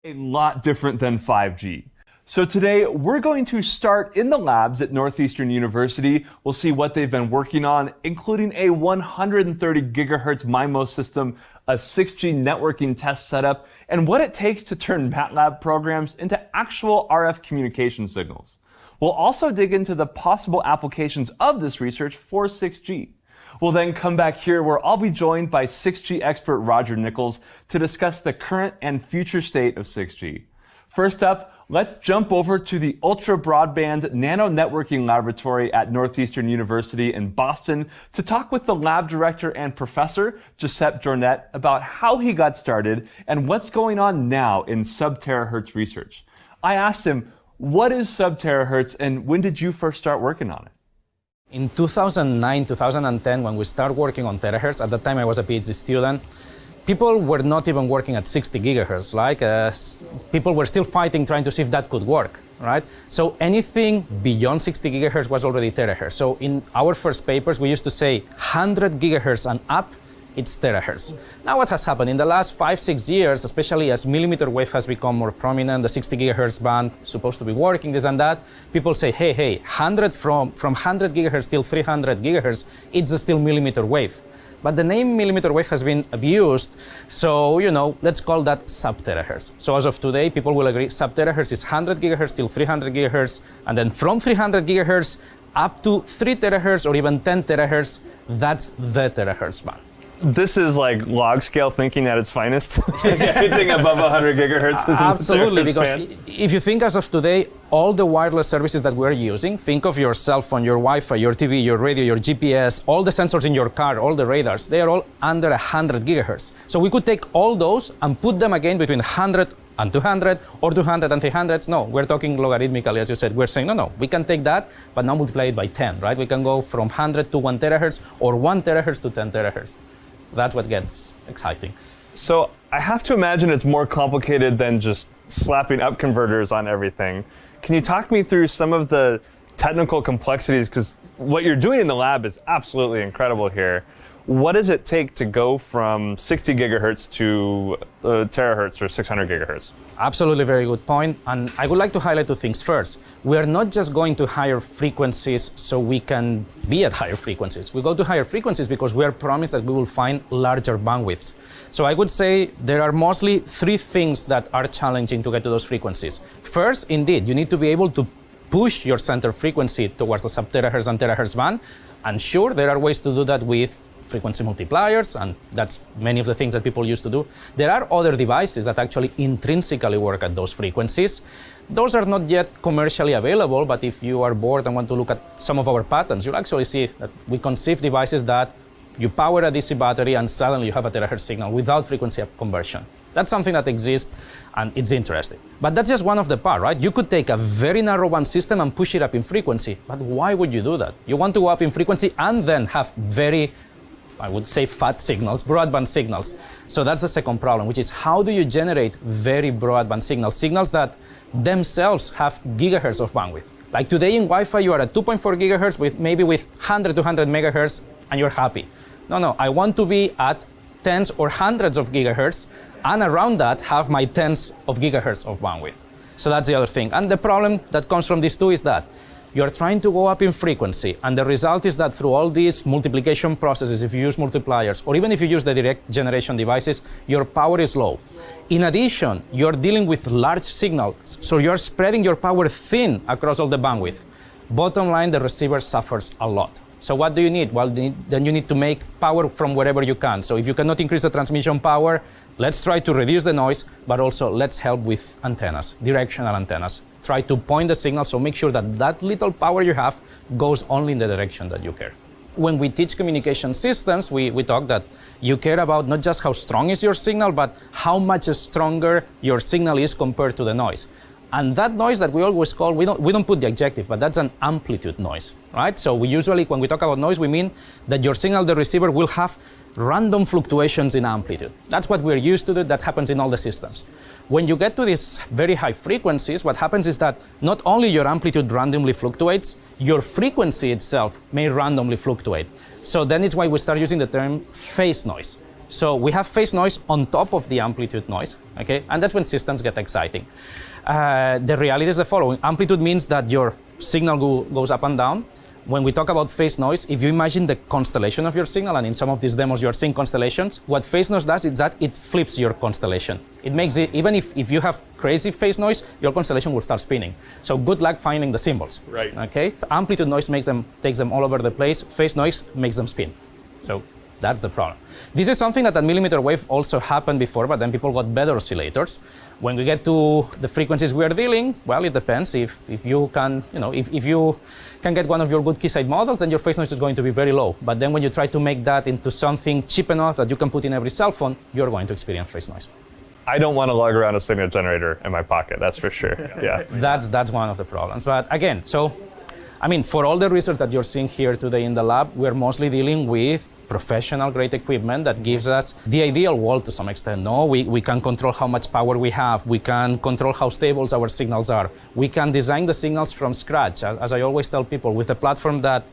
A lot different than 5G. So today we're going to start in the labs at Northeastern University. We'll see what they've been working on, including a 130 gigahertz MIMO system, a 6G networking test setup, and what it takes to turn MATLAB programs into actual RF communication signals. We'll also dig into the possible applications of this research for 6G. We'll then come back here where I'll be joined by 6G expert Roger Nichols to discuss the current and future state of 6G. First up, let's jump over to the Ultra Broadband Nano Networking Laboratory at Northeastern University in Boston to talk with the lab director and professor, Giuseppe Jornet, about how he got started and what's going on now in sub-terahertz research. I asked him, what is sub-terahertz and when did you first start working on it? In 2009, 2010, when we started working on terahertz, at that time I was a PhD student, people were not even working at 60 gigahertz. People were still fighting, trying to see if that could work, right? So anything beyond 60 gigahertz was already terahertz. So in our first papers, we used to say 100 gigahertz and up, it's terahertz. Now what has happened in the last 5-6 years, especially as millimeter wave has become more prominent, the 60 gigahertz band supposed to be working, this and that, people say, hey, 100 from 100 gigahertz till 300 gigahertz, it's still millimeter wave. But the name millimeter wave has been abused, so, let's call that sub-terahertz. So as of today, people will agree sub-terahertz is 100 gigahertz till 300 gigahertz, and then from 300 gigahertz up to 3 terahertz or even 10 terahertz, that's the terahertz band. This is like log scale thinking at its finest. Anything above 100 gigahertz is absolutely, because if you think as of today, all the wireless services that we're using, think of your cell phone, your Wi-Fi, your TV, your radio, your GPS, all the sensors in your car, all the radars, they are all under 100 gigahertz. So we could take all those and put them again between 100 and 200 or 200 and 300. No, we're talking logarithmically, as you said. We're saying, no, we can take that, but now multiply it by 10, right? We can go from 100 to 1 terahertz or 1 terahertz to 10 terahertz. That's what gets exciting. So I have to imagine it's more complicated than just slapping up converters on everything. Can you talk me through some of the technical complexities? Because what you're doing in the lab is absolutely incredible here. What does it take to go from 60 gigahertz to terahertz or 600 gigahertz? Absolutely, very good point. And I would like to highlight 2 things. First, we are not just going to higher frequencies so we can be at higher frequencies. We go to higher frequencies because we are promised that we will find larger bandwidths. So I would say there are mostly 3 things that are challenging to get to those frequencies. First, indeed, you need to be able to push your center frequency towards the sub-terahertz and terahertz band. And sure, there are ways to do that with frequency multipliers, and that's many of the things that people used to do. There are other devices that actually intrinsically work at those frequencies. Those are not yet commercially available, but if you are bored and want to look at some of our patents, you'll actually see that we conceive devices that you power a DC battery and suddenly you have a terahertz signal without frequency conversion. That's something that exists and it's interesting. But that's just one of the parts, right? You could take a very narrow band system and push it up in frequency, but why would you do that? You want to go up in frequency and then have very, I would say, fat signals, broadband signals. So that's the second problem, which is how do you generate very broadband signals, signals that themselves have gigahertz of bandwidth. Like today in Wi-Fi, you are at 2.4 gigahertz with maybe with 100, 200 megahertz, and you're happy. No, I want to be at tens or hundreds of gigahertz, and around that have my tens of gigahertz of bandwidth. So that's the other thing. And the problem that comes from these 2 is that you're trying to go up in frequency, and the result is that through all these multiplication processes, if you use multipliers, or even if you use the direct generation devices, your power is low. In addition, you're dealing with large signals, so you're spreading your power thin across all the bandwidth. Bottom line, the receiver suffers a lot. So what do you need? Well, then you need to make power from wherever you can. So if you cannot increase the transmission power, let's try to reduce the noise, but also let's help with antennas, directional antennas. Try to point the signal, so make sure that that little power you have goes only in the direction that you care. When we teach communication systems, we talk that you care about not just how strong is your signal, but how much stronger your signal is compared to the noise. And that noise that we always call, we don't put the adjective, but that's an amplitude noise, right? So we usually, when we talk about noise, we mean that your signal, the receiver, will have random fluctuations in amplitude. That's what we're used to do. That happens in all the systems. When you get to these very high frequencies, what happens is that not only your amplitude randomly fluctuates, your frequency itself may randomly fluctuate. So then it's why we start using the term phase noise. So we have phase noise on top of the amplitude noise, okay? And that's when systems get exciting. The reality is the following. Amplitude means that your signal goes up and down. When we talk about phase noise, if you imagine the constellation of your signal, and in some of these demos you are seeing constellations, what phase noise does is that it flips your constellation. It makes it, even if you have crazy phase noise, your constellation will start spinning. So good luck finding the symbols. Right. Okay? Amplitude noise takes them all over the place. Phase noise makes them spin. So that's the problem. This is something that at millimeter wave also happened before, but then people got better oscillators. When we get to the frequencies we are dealing, well, it depends. If you can, if you can get one of your good Keysight models, then your phase noise is going to be very low. But then when you try to make that into something cheap enough that you can put in every cell phone, you're going to experience phase noise. I don't want to lug around a signal generator in my pocket, that's for sure. Yeah. That's one of the problems. But again, for all the research that you're seeing here today in the lab, we're mostly dealing with professional grade equipment that gives us the ideal world to some extent. No, we can control how much power we have. We can control how stable our signals are. We can design the signals from scratch. As I always tell people, with a platform that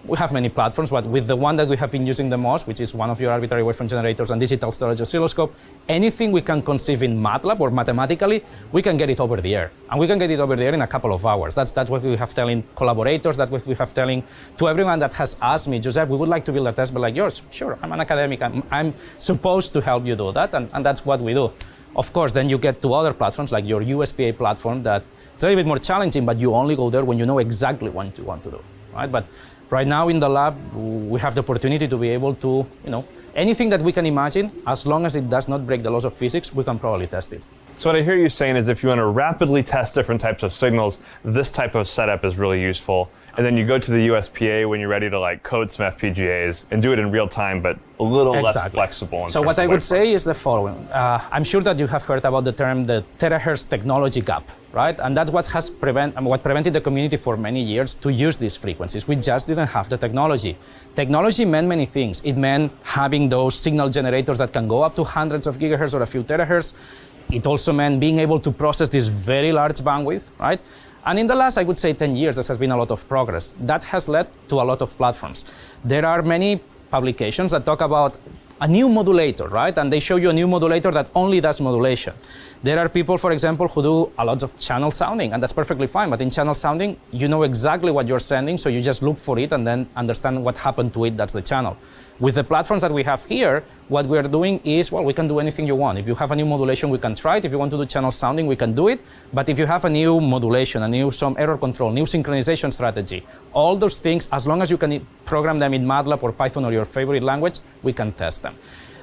we have many platforms, but with the one that we have been using the most, which is one of your arbitrary waveform generators and digital storage oscilloscope, anything we can conceive in MATLAB or mathematically, we can get it over the air. And we can get it over the air in a couple of hours. That's what we have telling collaborators, that's what we have telling to everyone that has asked me, Josep, we would like to build a test bed like yours. Sure, I'm an academic, I'm supposed to help you do that, and that's what we do. Of course, then you get to other platforms like your USPA platform that it's a little bit more challenging, but you only go there when you know exactly what you want to do, right? But right now in the lab, we have the opportunity to be able to, anything that we can imagine, as long as it does not break the laws of physics, we can probably test it. So what I hear you saying is if you want to rapidly test different types of signals, this type of setup is really useful. And then you go to the USPA when you're ready to code some FPGAs and do it in real time, but a little less flexible. So what I would say is the following. I'm sure that you have heard about the term the terahertz technology gap, right? And that's what has prevented the community for many years to use these frequencies. We just didn't have the technology. Technology meant many things. It meant having those signal generators that can go up to hundreds of gigahertz or a few terahertz. It also meant being able to process this very large bandwidth, right? And in the last, I would say, 10 years, there has been a lot of progress. That has led to a lot of platforms. There are many publications that talk about a new modulator, right? And they show you a new modulator that only does modulation. There are people, for example, who do a lot of channel sounding, and that's perfectly fine. But in channel sounding, you know exactly what you're sending, so you just look for it and then understand what happened to it, that's the channel. With the platforms that we have here, what we're doing is, well, we can do anything you want. If you have a new modulation, we can try it. If you want to do channel sounding, we can do it. But if you have a new modulation, some error control, new synchronization strategy, all those things, as long as you can program them in MATLAB or Python or your favorite language, we can test them.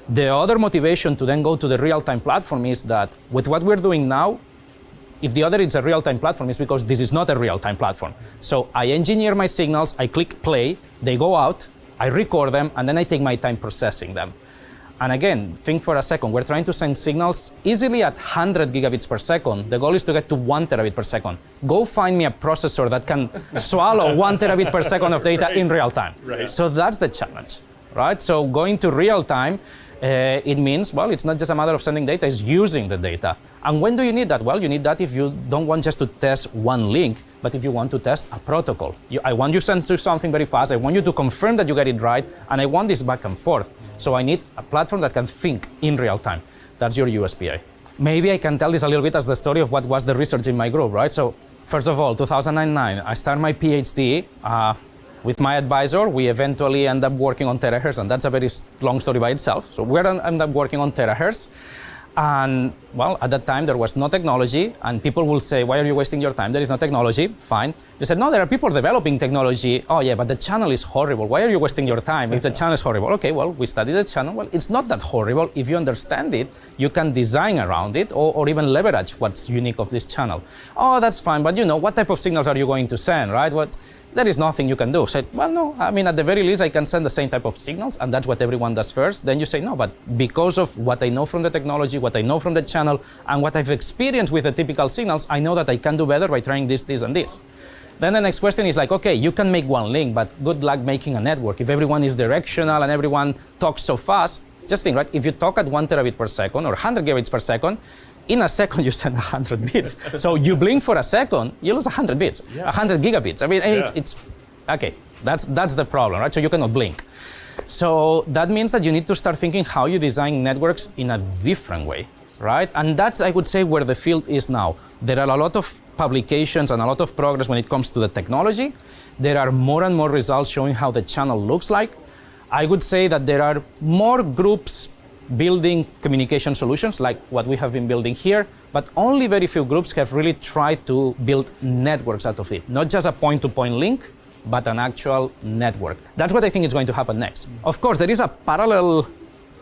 The other motivation to then go to the real-time platform is that with what we're doing now, if the other is a real-time platform, it's because this is not a real-time platform. So I engineer my signals, I click play, they go out, I record them, and then I take my time processing them. And again, think for a second, we're trying to send signals easily at 100 gigabits per second. The goal is to get to 1 terabit per second. Go find me a processor that can swallow 1 terabit per second of data in real time. Right. So that's the challenge, right? So going to real time, it means, well, it's not just a matter of sending data, it's using the data. And when do you need that? Well, you need that if you don't want just to test one link, but if you want to test a protocol. I want you to send something very fast, I want you to confirm that you get it right, and I want this back and forth. So I need a platform that can think in real time. That's your USPA. Maybe I can tell this a little bit as the story of what was the research in my group, right? So first of all, 2009, I started my PhD. With my advisor, we eventually end up working on terahertz, and that's a very long story by itself. So we end up working on terahertz. And well, at that time, there was no technology, and people will say, why are you wasting your time? There is no technology. Fine. They said, no, there are people developing technology. Oh yeah, but the channel is horrible. Why are you wasting your time if the channel is horrible? Okay, well, we studied the channel. Well, it's not that horrible. If you understand it, you can design around it or even leverage what's unique of this channel. Oh, that's fine, but what type of signals are you going to send, right? There is nothing you can do. Said, well, no, at the very least, I can send the same type of signals, and that's what everyone does first. Then you say, no, but because of what I know from the technology, what I know from the channel, and what I've experienced with the typical signals, I know that I can do better by trying this, this, and this. Then the next question is okay, you can make one link, but good luck making a network. If everyone is directional and everyone talks so fast, just think, right? If you talk at 1 terabit per second or 100 gigabits per second, in a second, you send 100 bits. So you blink for a second, you lose 100 bits, 100 gigabits. It's okay, that's the problem, right? So you cannot blink. So that means that you need to start thinking how you design networks in a different way, right? And that's, I would say, where the field is now. There are a lot of publications and a lot of progress when it comes to the technology. There are more and more results showing how the channel looks like. I would say that there are more groups building communication solutions like what we have been building here, but only very few groups have really tried to build networks out of it. Not just a point-to-point link, but an actual network. That's what I think is going to happen next. Of course, there is a parallel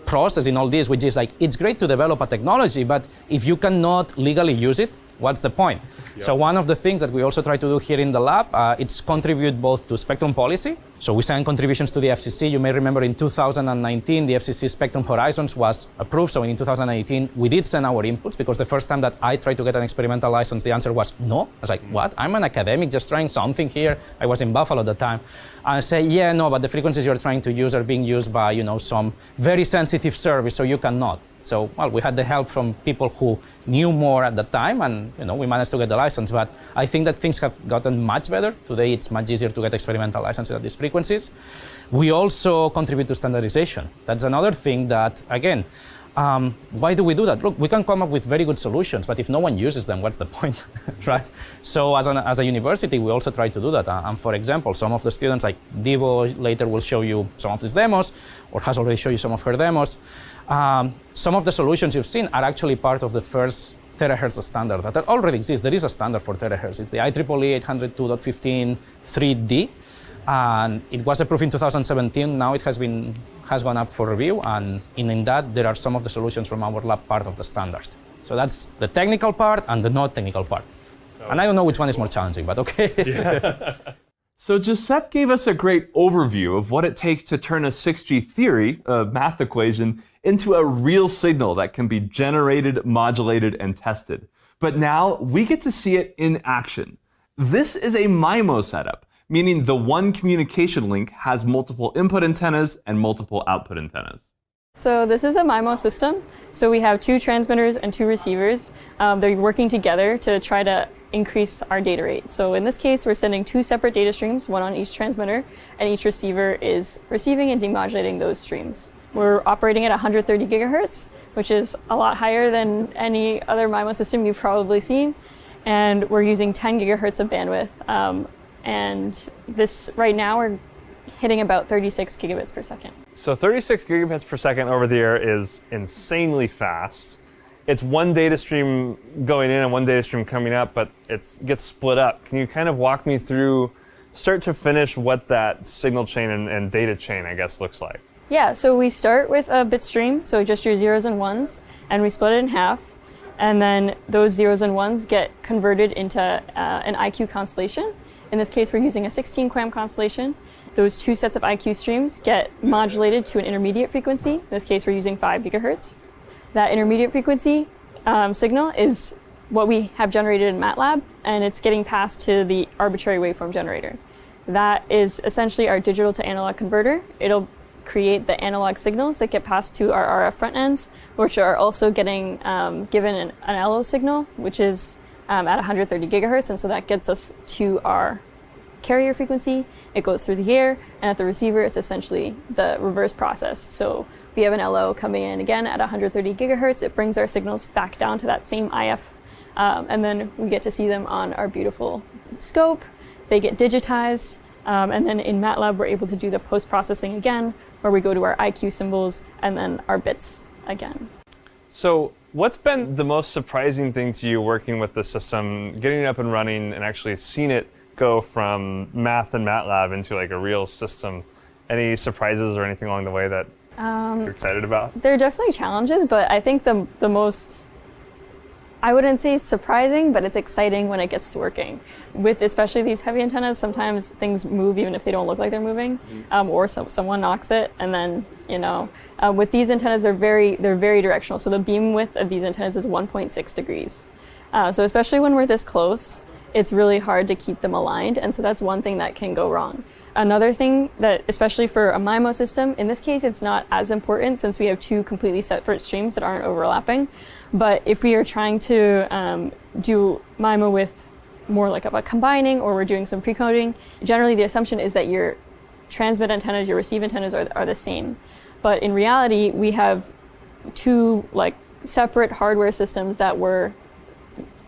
process in all this, which is like, it's great to develop a technology, but if you cannot legally use it, what's the point? Yep. So one of the things that we also try to do here in the lab, it's contribute both to spectrum policy. So we send contributions to the FCC. You may remember in 2019, the FCC Spectrum Horizons was approved. So in 2018, we did send our inputs, because the first time that I tried to get an experimental license, the answer was no. I was like, what? I'm an academic just trying something here. I was in Buffalo at the time. I say, yeah, no, but the frequencies you're trying to use are being used by, some very sensitive service, so you cannot. So, well, we had the help from people who knew more at the time, and we managed to get the license. But I think that things have gotten much better. Today, it's much easier to get experimental licenses at these frequencies. We also contribute to standardization. That's another thing that, again, why do we do that? Look, we can come up with very good solutions, but if no one uses them, what's the point, right? So as a university, we also try to do that. And for example, some of the students, like Divo later will show you some of these demos, or has already shown you some of her demos. Some of the solutions you've seen are actually part of the first terahertz standard that already exists. There is a standard for terahertz. It's the IEEE 802.15 3D, and it was approved in 2017. Now it has gone up for review, and in that there are some of the solutions from our lab part of the standard. So that's the technical part and the not technical part. Okay. And I don't know which one is more challenging, but okay. Yeah. So Giuseppe gave us a great overview of what it takes to turn a 6G theory, a math equation, into a real signal that can be generated, modulated, and tested. But now we get to see it in action. This is a MIMO setup, meaning the one communication link has multiple input antennas and multiple output antennas. So this is a MIMO system. So we have 2 transmitters and 2 receivers. They're working together to try to increase our data rate. So in this case, we're sending 2 separate data streams, one on each transmitter, and each receiver is receiving and demodulating those streams. We're operating at 130 gigahertz, which is a lot higher than any other MIMO system you've probably seen. And we're using 10 gigahertz of bandwidth. And this, right now, we're hitting about 36 gigabits per second. So 36 gigabits per second over the air is insanely fast. It's one data stream going in and one data stream coming up, but it gets split up. Can you kind of walk me through, start to finish, what that signal chain and data chain, I guess, looks like? Yeah, so we start with a bit stream, so just your zeros and ones, and we split it in half. And then those zeros and ones get converted into an IQ constellation. In this case, we're using a 16 QAM constellation. Those 2 sets of IQ streams get modulated to an intermediate frequency. In this case, we're using 5 gigahertz. That intermediate frequency signal is what we have generated in MATLAB, and it's getting passed to the arbitrary waveform generator. That is essentially our digital to analog converter. It'll create the analog signals that get passed to our RF front ends, which are also getting given an LO signal, which is at 130 gigahertz, and so that gets us to our carrier frequency. It goes through the air, and at the receiver, it's essentially the reverse process. So we have an LO coming in again at 130 gigahertz. It brings our signals back down to that same IF, and then we get to see them on our beautiful scope. They get digitized, and then in MATLAB, we're able to do the post-processing again, where we go to our IQ symbols and then our bits again. So what's been the most surprising thing to you working with the system, getting it up and running and actually seeing it go from math and MATLAB into like a real system? Any surprises or anything along the way that you're excited about? There are definitely challenges, but I think the most, I wouldn't say it's surprising, but it's exciting when it gets to working. With especially these heavy antennas, sometimes things move even if they don't look like they're moving, or someone knocks it, and then, with these antennas, they're very directional. So the beam width of these antennas is 1.6 degrees. So especially when we're this close, it's really hard to keep them aligned, and so that's one thing that can go wrong. Another thing that, especially for a MIMO system, in this case it's not as important since we have 2 completely separate streams that aren't overlapping. But if we are trying to do MIMO with more like of a combining, or we're doing some pre-coding, generally the assumption is that you're transmit antennas, your receive antennas are the same. But in reality, we have two like separate hardware systems that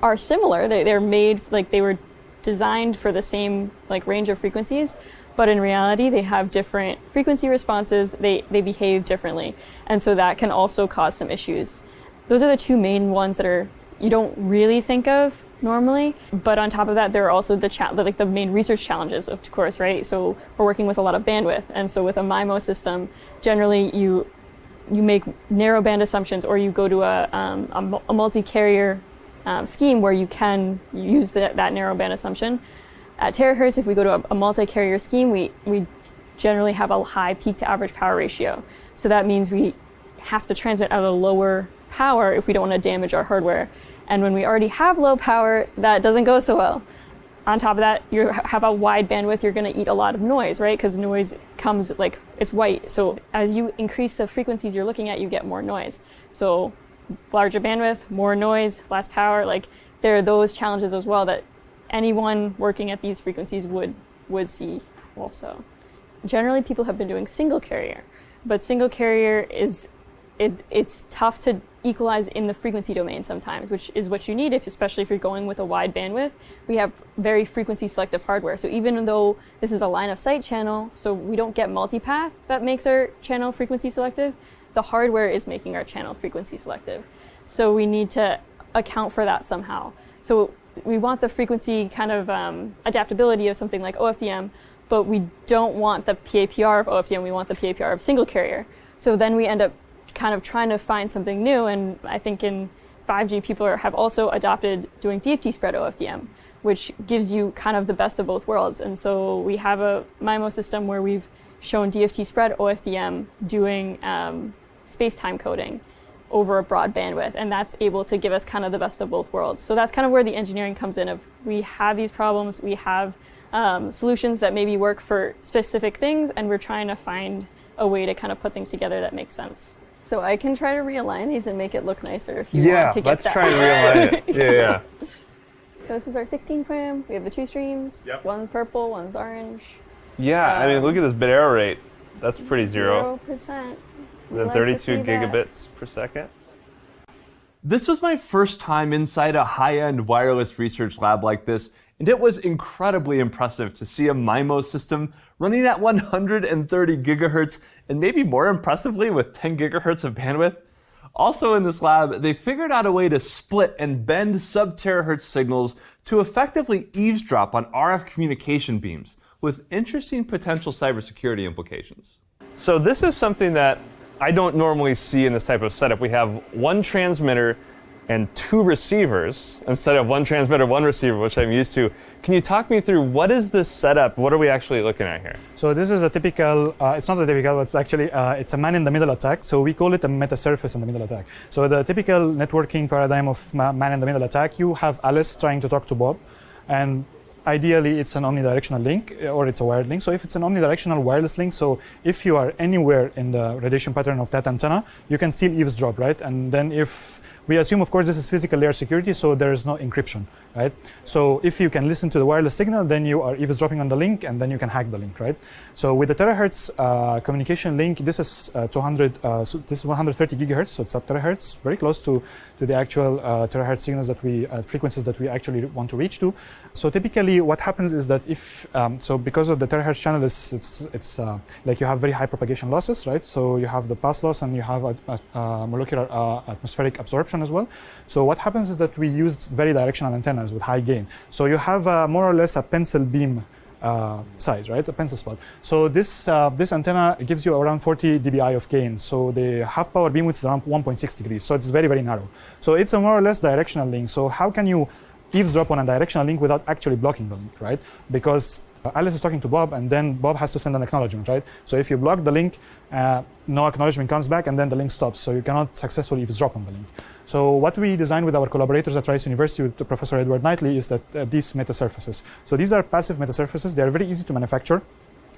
are similar. They're made, like they were designed for the same like range of frequencies, but in reality they have different frequency responses. They behave differently, and so that can also cause some issues. Those are the two main ones that you don't really think of normally. But on top of that, there are also the main research challenges, of course, right? So we're working with a lot of bandwidth, and so with a MIMO system, generally you make narrow band assumptions, or you go to a multi-carrier scheme where you can use that narrow band assumption. At terahertz, if we go to a multi-carrier scheme, we generally have a high peak to average power ratio. So that means we have to transmit at a lower power if we don't want to damage our hardware. And when we already have low power, that doesn't go so well. On top of that, you have a wide bandwidth, you're going to eat a lot of noise, right? Because noise comes like, it's white. So as you increase the frequencies you're looking at, you get more noise. So larger bandwidth, more noise, less power, like there are those challenges as well that anyone working at these frequencies would see also. Generally, people have been doing single carrier, but single carrier it's tough to equalize in the frequency domain sometimes, which is what you need, especially if you're going with a wide bandwidth. We have very frequency selective hardware. So even though this is a line of sight channel, so we don't get multipath that makes our channel frequency selective, the hardware is making our channel frequency selective. So we need to account for that somehow. So we want the frequency kind of adaptability of something like OFDM, but we don't want the PAPR of OFDM, we want the PAPR of single carrier. So then we end up kind of trying to find something new, and I think in 5G people have also adopted doing DFT spread OFDM, which gives you kind of the best of both worlds. And so we have a MIMO system where we've shown DFT spread OFDM doing space-time coding over a broad bandwidth, and that's able to give us kind of the best of both worlds. So that's kind of where the engineering comes in. Of we have these problems, we have solutions that maybe work for specific things, and we're trying to find a way to kind of put things together that makes sense. So I can try to realign these and make it look nicer if you want to get that. Yeah, let's try and realign it. Yeah. So this is our 16 prim. We have the two streams. Yep. One's purple, one's orange. Yeah, I mean, look at this bit error rate. That's pretty zero. 0%. Then 32 gigabits per second. This was my first time inside a high-end wireless research lab like this, and it was incredibly impressive to see a MIMO system running at 130 gigahertz, and maybe more impressively with 10 gigahertz of bandwidth. Also in this lab, they figured out a way to split and bend sub-terahertz signals to effectively eavesdrop on RF communication beams, with interesting potential cybersecurity implications. So this is something that I don't normally see in this type of setup. We have one transmitter and two receivers instead of one transmitter, one receiver, which I'm used to. Can you talk me through what is this setup? What are we actually looking at here? So this is a typical, it's not a typical, it's actually, it's a man-in-the-middle attack. So we call it a meta-surface in the middle attack. So the typical networking paradigm of man-in-the-middle attack, you have Alice trying to talk to Bob, and ideally it's an omnidirectional link or it's a wired link. So if it's an omnidirectional wireless link, so if you are anywhere in the radiation pattern of that antenna, you can still eavesdrop, right? And then if we assume, of course, this is physical layer security, so there is no encryption, right? So if you can listen to the wireless signal, then you are eavesdropping on the link, and then you can hack the link, right? So with the terahertz communication link, this is 200. So this is 130 gigahertz, so it's sub terahertz, very close to the actual terahertz signals that we frequencies that we actually want to reach to. So typically, what happens is that if so because of the terahertz channel, it's like you have very high propagation losses, right? So you have the pass loss and you have a molecular atmospheric absorption as well. So what happens is that we use very directional antennas with high gain. So you have more or less a pencil beam size, right? A pencil spot. So this antenna gives you around 40 dBi of gain. So the half power beam width is around 1.6 degrees. So it's very, very narrow. So it's a more or less directional link. So how can you eavesdrop on a directional link without actually blocking the link, right? Because Alice is talking to Bob, and then Bob has to send an acknowledgement, right? So if you block the link, no acknowledgement comes back, and then the link stops. So you cannot successfully eavesdrop on the link. So what we designed with our collaborators at Rice University with Professor Edward Knightley is that these metasurfaces. So these are passive metasurfaces. They are very easy to manufacture.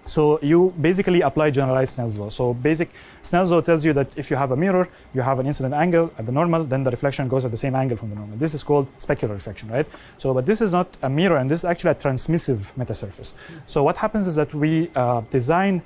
So you basically apply generalized Snell's law. So basic Snell's law tells you that if you have a mirror, you have an incident angle at the normal, then the reflection goes at the same angle from the normal. This is called specular reflection, right? So, but this is not a mirror, and this is actually a transmissive metasurface. So what happens is that we design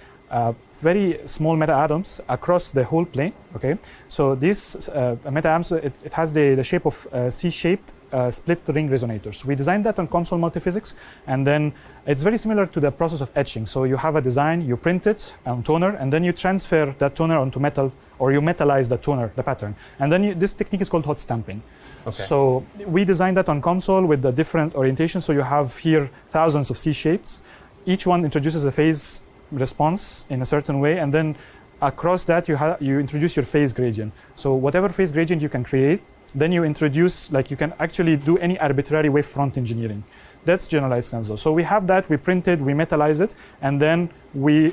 very small meta-atoms across the whole plane, okay? So this meta-atoms, it has the shape of C-shaped split ring resonators. We designed that on console multiphysics, and then it's very similar to the process of etching. So you have a design, you print it on toner, and then you transfer that toner onto metal, or you metallize the toner, the pattern. And then this technique is called hot stamping. Okay. So we designed that on console with the different orientations. So you have here thousands of C-shapes. Each one introduces a phase response in a certain way, and then across that you introduce your phase gradient. So whatever phase gradient you can create, then you introduce, like you can actually do any arbitrary wavefront engineering. That's generalized Snell's law. So we have that, we print it, we metallize it, and then we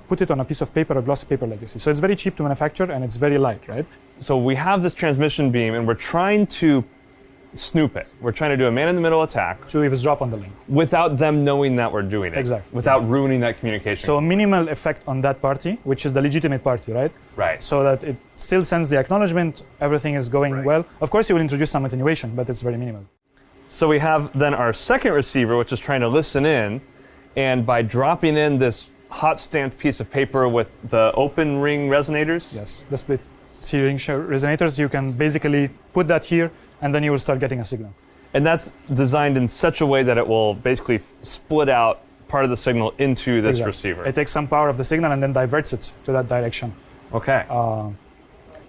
put it on a piece of paper, a glossy paper like this. So it's very cheap to manufacture and it's very light, right? So we have this transmission beam and we're trying to snoop it. We're trying to do a man-in-the-middle attack. To eavesdrop on the link. Without them knowing that we're doing it. Exactly. Without ruining that communication. So minimal effect on that party, which is the legitimate party, right? Right. So that it still sends the acknowledgement, everything is going well. Of course, you will introduce some attenuation, but it's very minimal. So we have then our second receiver, which is trying to listen in, and by dropping in this hot stamped piece of paper with the open ring resonators. Yes, the split C-ring resonators, you can basically put that here, and then you will start getting a signal. And that's designed in such a way that it will basically split out part of the signal into this receiver. It takes some power of the signal and then diverts it to that direction. Okay.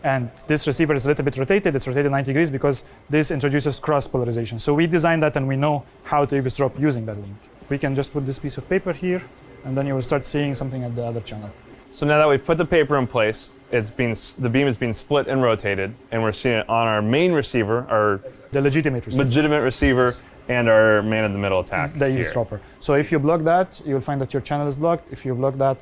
And this receiver is a little bit rotated. It's rotated 90 degrees because this introduces cross polarization. So we designed that and we know how to eavesdrop using that link. We can just put this piece of paper here, and then you will start seeing something at the other channel. So now that we've put the paper in place, the beam is being split and rotated, and we're seeing it on our main receiver, our the legitimate receiver, and our man-in-the-middle attack. The eavesdropper. So if you block that, you'll find that your channel is blocked. If you block that,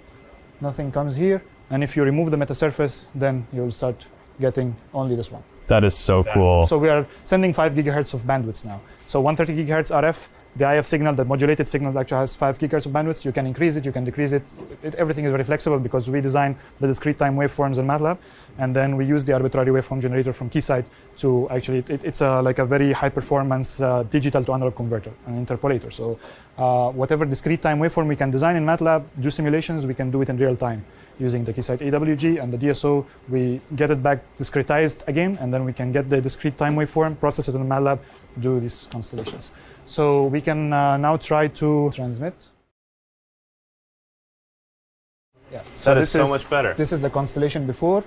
nothing comes here. And if you remove the metasurface, then you'll start getting only this one. That is so cool. So we are sending 5 gigahertz of bandwidth now. So 130 gigahertz RF, the IF signal, the modulated signal actually has 5 gigahertz of bandwidth. You can increase it, you can decrease it. Everything is very flexible because we design the discrete time waveforms in MATLAB, and then we use the arbitrary waveform generator from Keysight to actually, it's like a very high performance digital to analog converter, an interpolator. So whatever discrete time waveform we can design in MATLAB, do simulations, we can do it in real time. Using the Keysight AWG and the DSO, we get it back discretized again, and then we can get the discrete time waveform, process it in MATLAB, do these constellations. So we can now try to transmit. Yeah. So that is so much better. This is the constellation before.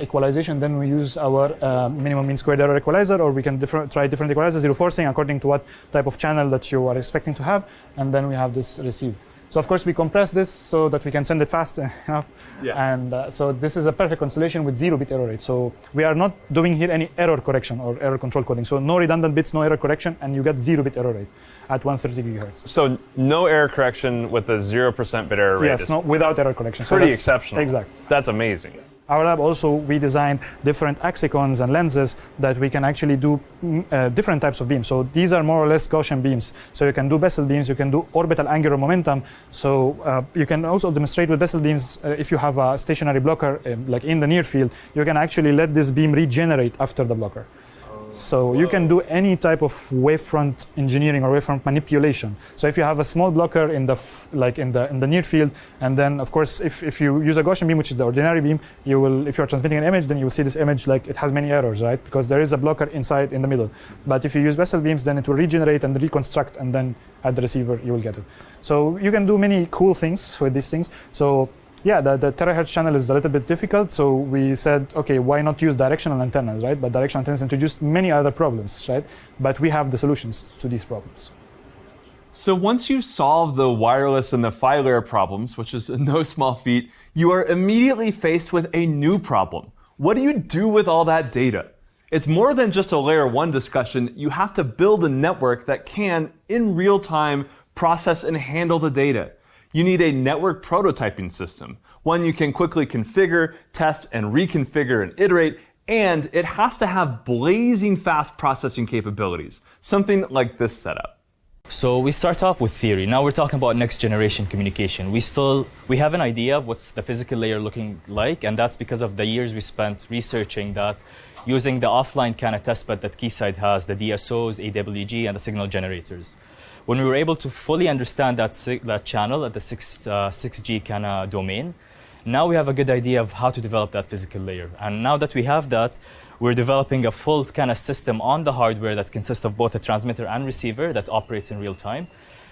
Equalization, then we use our minimum mean squared error equalizer, or we can try different equalizers, zero forcing according to what type of channel that you are expecting to have, and then we have this received. So of course we compress this so that we can send it fast enough. Yeah. And so this is a perfect constellation with 0-bit error rate. So we are not doing here any error correction or error control coding. So no redundant bits, no error correction, and you get 0-bit error rate at 130 gigahertz. So no error correction with a 0% bit error rate. Yes, no, without error correction. Pretty exceptional. Exactly. That's amazing. Our lab also, we design different axicons and lenses that we can actually do different types of beams. So these are more or less Gaussian beams. So you can do Bessel beams, you can do orbital angular momentum. So you can also demonstrate with Bessel beams, if you have a stationary blocker, like in the near field, you can actually let this beam regenerate after the blocker. So you can do any type of wavefront engineering or wavefront manipulation. So if you have a small blocker in the in the near field, and then of course if you use a Gaussian beam, which is the ordinary beam, you will, if you're transmitting an image, then you will see this image like it has many errors, right? Because there is a blocker inside in the middle. But if you use Bessel beams, then it will regenerate and reconstruct, and then at the receiver you will get it. So you can do many cool things with these things. So yeah, the terahertz channel is a little bit difficult, so we said, okay, why not use directional antennas, right? But directional antennas introduced many other problems, right? But we have the solutions to these problems. So once you solve the wireless and the phi layer problems, which is no small feat, you are immediately faced with a new problem. What do you do with all that data? It's more than just a layer 1 discussion. You have to build a network that can, in real time, process and handle the data. You need a network prototyping system, one you can quickly configure, test, and reconfigure and iterate, and it has to have blazing fast processing capabilities, something like this setup. So we start off with theory. Now we're talking about next generation communication. We have an idea of what's the physical layer looking like, and that's because of the years we spent researching that using the offline kind of testbed that Keysight has, the DSOs, AWG, and the signal generators. When we were able to fully understand that channel at the 6G kind of domain, now we have a good idea of how to develop that physical layer. And now that we have that, we're developing a full kind of system on the hardware that consists of both a transmitter and receiver that operates in real time.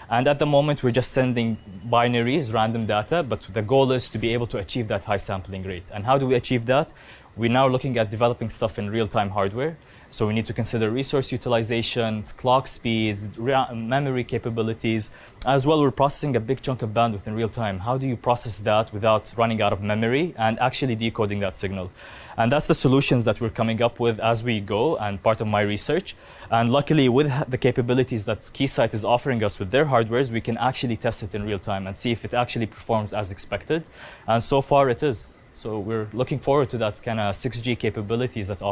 And at the moment, we're just sending binaries, random data, but the goal is to be able to achieve that high sampling rate. And how do we achieve that? We're now looking at developing stuff in real-time hardware. So we need to consider resource utilization, clock speeds, memory capabilities. As well, we're processing a big chunk of bandwidth in real time. How do you process that without running out of memory and actually decoding that signal? And that's the solutions that we're coming up with as we go and part of my research. And luckily, with the capabilities that Keysight is offering us with their hardwares, we can actually test it in real time and see if it actually performs as expected. And so far, it is. So we're looking forward to that kind of 6G capabilities that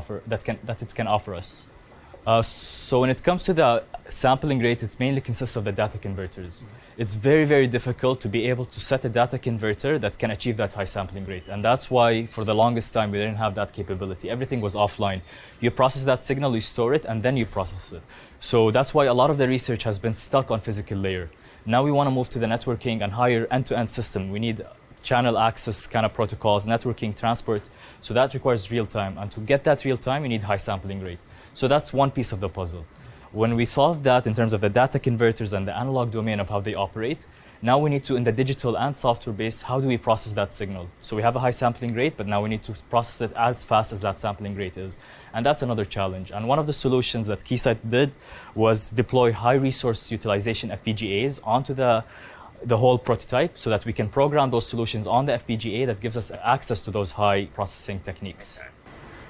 it can offer us. So when it comes to the sampling rate, it mainly consists of the data converters. It's very, very difficult to be able to set a data converter that can achieve that high sampling rate. And that's why for the longest time, we didn't have that capability. Everything was offline. You process that signal, you store it, and then you process it. So that's why a lot of the research has been stuck on physical layer. Now we want to move to the networking and higher end-to-end system. We need channel access kind of protocols, networking, transport. So that requires real time. And to get that real time, you need high sampling rate. So that's one piece of the puzzle. When we solve that in terms of the data converters and the analog domain of how they operate, now we need to, in the digital and software base, how do we process that signal? So we have a high sampling rate, but now we need to process it as fast as that sampling rate is. And that's another challenge. And one of the solutions that Keysight did was deploy high resource utilization FPGAs onto the whole prototype so that we can program those solutions on the FPGA that gives us access to those high processing techniques.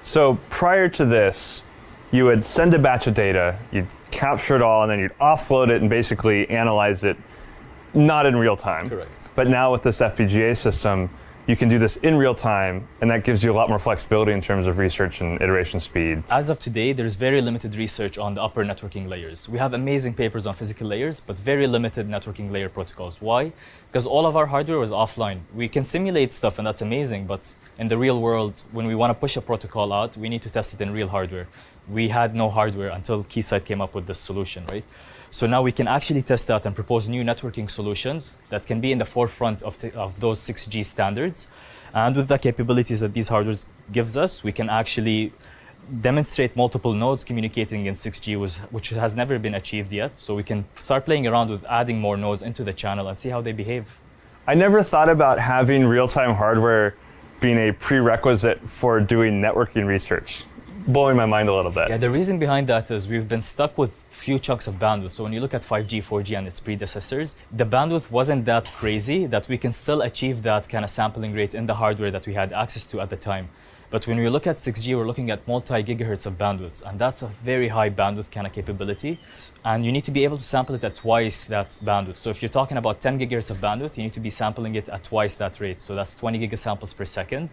So prior to this, you would send a batch of data, you'd capture it all, and then you'd offload it and basically analyze it, not in real time. Correct. But now with this FPGA system, you can do this in real time, and that gives you a lot more flexibility in terms of research and iteration speed. As of today, there's very limited research on the upper networking layers. We have amazing papers on physical layers, but very limited networking layer protocols. Why? Because all of our hardware was offline. We can simulate stuff, and that's amazing, but in the real world, when we want to push a protocol out, we need to test it in real hardware. We had no hardware until Keysight came up with this solution, right? So now we can actually test that and propose new networking solutions that can be in the forefront of those 6G standards. And with the capabilities that these hardwares gives us, we can actually demonstrate multiple nodes communicating in 6G, which has never been achieved yet. So we can start playing around with adding more nodes into the channel and see how they behave. I never thought about having real-time hardware being a prerequisite for doing networking research. Blowing my mind a little bit. Yeah, the reason behind that is we've been stuck with few chunks of bandwidth. So when you look at 5G, 4G and its predecessors, the bandwidth wasn't that crazy that we can still achieve that kind of sampling rate in the hardware that we had access to at the time. But when we look at 6G, we're looking at multi-gigahertz of bandwidth, and that's a very high bandwidth kind of capability. And you need to be able to sample it at twice that bandwidth. So if you're talking about 10 gigahertz of bandwidth, you need to be sampling it at twice that rate. So that's 20 gigasamples per second.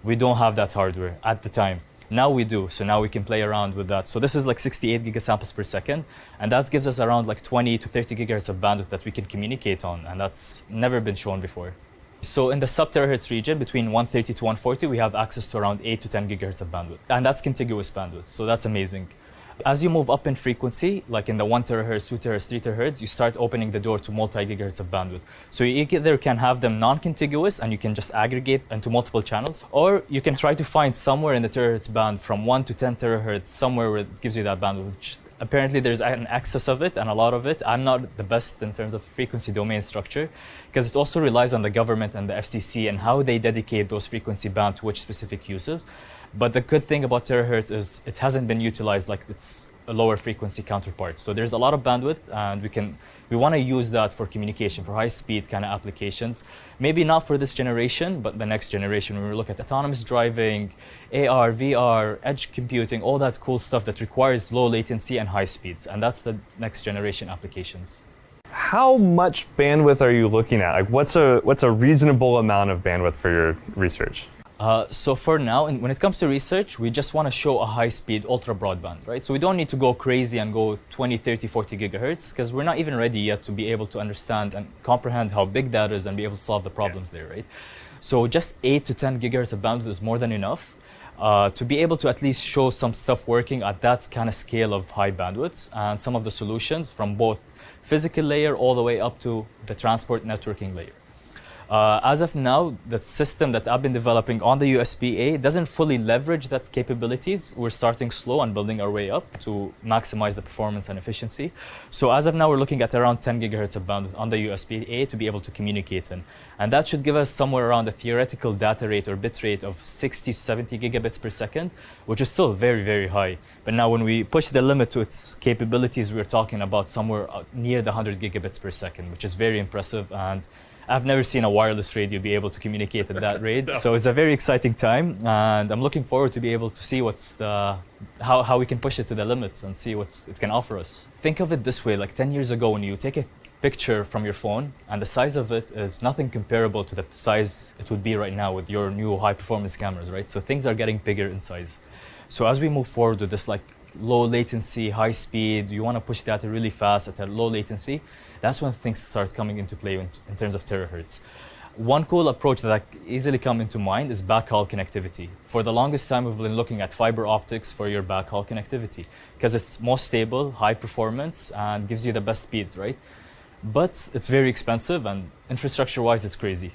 We don't have that hardware at the time. Now we do, so now we can play around with that. So this is like 68 gigasamples per second, and that gives us around like 20 to 30 gigahertz of bandwidth that we can communicate on, and that's never been shown before. So in the sub-terahertz region, between 130 to 140, we have access to around 8 to 10 gigahertz of bandwidth, and that's contiguous bandwidth, so that's amazing. As you move up in frequency, like in the 1 terahertz, 2 terahertz, 3 terahertz, you start opening the door to multi-gigahertz of bandwidth. So you either can have them non-contiguous and you can just aggregate into multiple channels, or you can try to find somewhere in the terahertz band from 1 to 10 terahertz, somewhere where it gives you that bandwidth. Which apparently there's an excess of it and a lot of it. I'm not the best in terms of frequency domain structure, because it also relies on the government and the FCC and how they dedicate those frequency band to which specific uses. But the good thing about terahertz is it hasn't been utilized like its a lower frequency counterpart. So there's a lot of bandwidth, and we want to use that for communication, for high speed kind of applications. Maybe not for this generation, but the next generation, when we look at autonomous driving, AR, VR, edge computing, all that cool stuff that requires low latency and high speeds. And that's the next generation applications. How much bandwidth are you looking at? Like what's a reasonable amount of bandwidth for your research? So for now, and when it comes to research, we just want to show a high-speed ultra broadband, right? So we don't need to go crazy and go 20, 30, 40 gigahertz because we're not even ready yet to be able to understand and comprehend how big that is and be able to solve the problems there, right? So just 8 to 10 gigahertz of bandwidth is more than enough to be able to at least show some stuff working at that kind of scale of high bandwidths and some of the solutions from both physical layer all the way up to the transport networking layer. As of now, the system that I've been developing on the USB-A doesn't fully leverage that capabilities. We're starting slow and building our way up to maximize the performance and efficiency. So as of now, we're looking at around 10 gigahertz of bandwidth on the USB-A to be able to communicate in. And that should give us somewhere around a theoretical data rate or bit rate of 60 to 70 gigabits per second, which is still very, very high. But now when we push the limit to its capabilities, we're talking about somewhere near the 100 gigabits per second, which is very impressive. And I've never seen a wireless radio be able to communicate at that rate. So it's a very exciting time, and I'm looking forward to be able to see how we can push it to the limits and see what it can offer us. Think of it this way, like 10 years ago when you take a picture from your phone and the size of it is nothing comparable to the size it would be right now with your new high performance cameras, right? So things are getting bigger in size. So as we move forward with this like low latency, high speed, you want to push data really fast at a low latency, that's when things start coming into play in terms of terahertz. One cool approach that easily come into mind is backhaul connectivity. For the longest time, we've been looking at fiber optics for your backhaul connectivity because it's most stable, high performance, and gives you the best speeds, right? But it's very expensive and infrastructure-wise, it's crazy.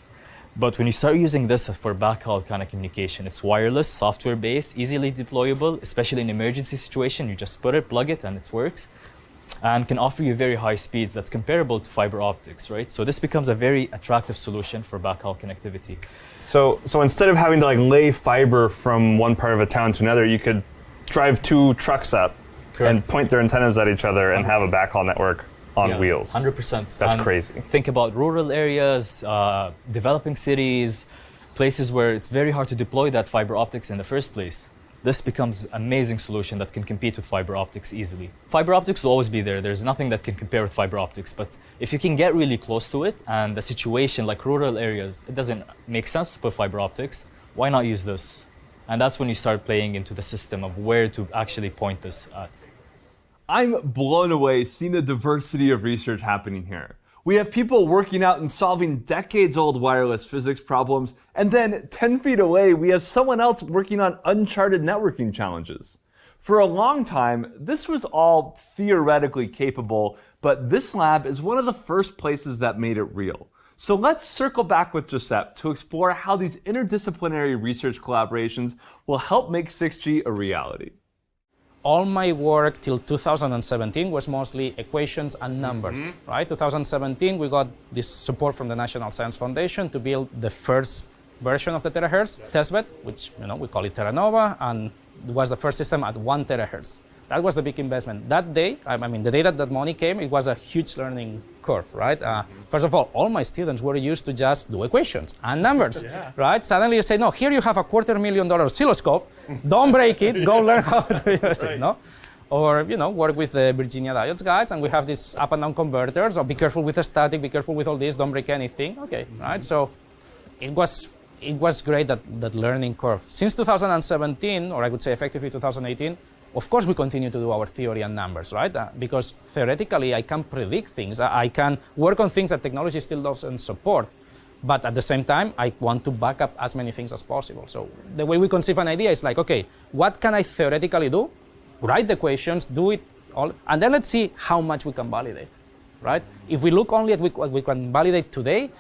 But when you start using this for backhaul kind of communication, it's wireless, software-based, easily deployable, especially in emergency situation. You just put it, plug it, and it works, and can offer you very high speeds that's comparable to fiber optics, right? So this becomes a very attractive solution for backhaul connectivity. So instead of having to like lay fiber from one part of a town to another, you could drive 2 trucks up and point their antennas at each other and have a backhaul network on wheels. 100%. That's crazy. Think about rural areas, developing cities, places where it's very hard to deploy that fiber optics in the first place. This becomes an amazing solution that can compete with fiber optics easily. Fiber optics will always be there. There's nothing that can compare with fiber optics. But if you can get really close to it and the situation like rural areas, it doesn't make sense to put fiber optics, why not use this? And that's when you start playing into the system of where to actually point this at. I'm blown away seeing the diversity of research happening here. We have people working out and solving decades-old wireless physics problems, and then 10 feet away, we have someone else working on uncharted networking challenges. For a long time, this was all theoretically capable, but this lab is one of the first places that made it real. So let's circle back with Giuseppe to explore how these interdisciplinary research collaborations will help make 6G a reality. All my work till 2017 was mostly equations and numbers, right? 2017, we got this support from the National Science Foundation to build the first version of the terahertz testbed, which we call it Terranova, and it was the first system at 1 terahertz. That was the big investment. That day, the day that money came, it was a huge learning curve, right? First of all my students were used to just do equations and numbers, right? Suddenly you say, no, here you have a $250,000 oscilloscope, don't break it, go learn how to use it, no? Or, work with the Virginia Diodes guys, and we have these up and down converters, or be careful with the static, be careful with all this, don't break anything, okay, right? So it was great, that learning curve. Since 2017, or I would say effectively 2018, of course, we continue to do our theory and numbers, right? Because theoretically, I can predict things. I can work on things that technology still doesn't support. But at the same time, I want to back up as many things as possible. So the way we conceive an idea is like, okay, what can I theoretically do? Write the equations, do it all, and then let's see how much we can validate, right? If we look only at what we can validate today,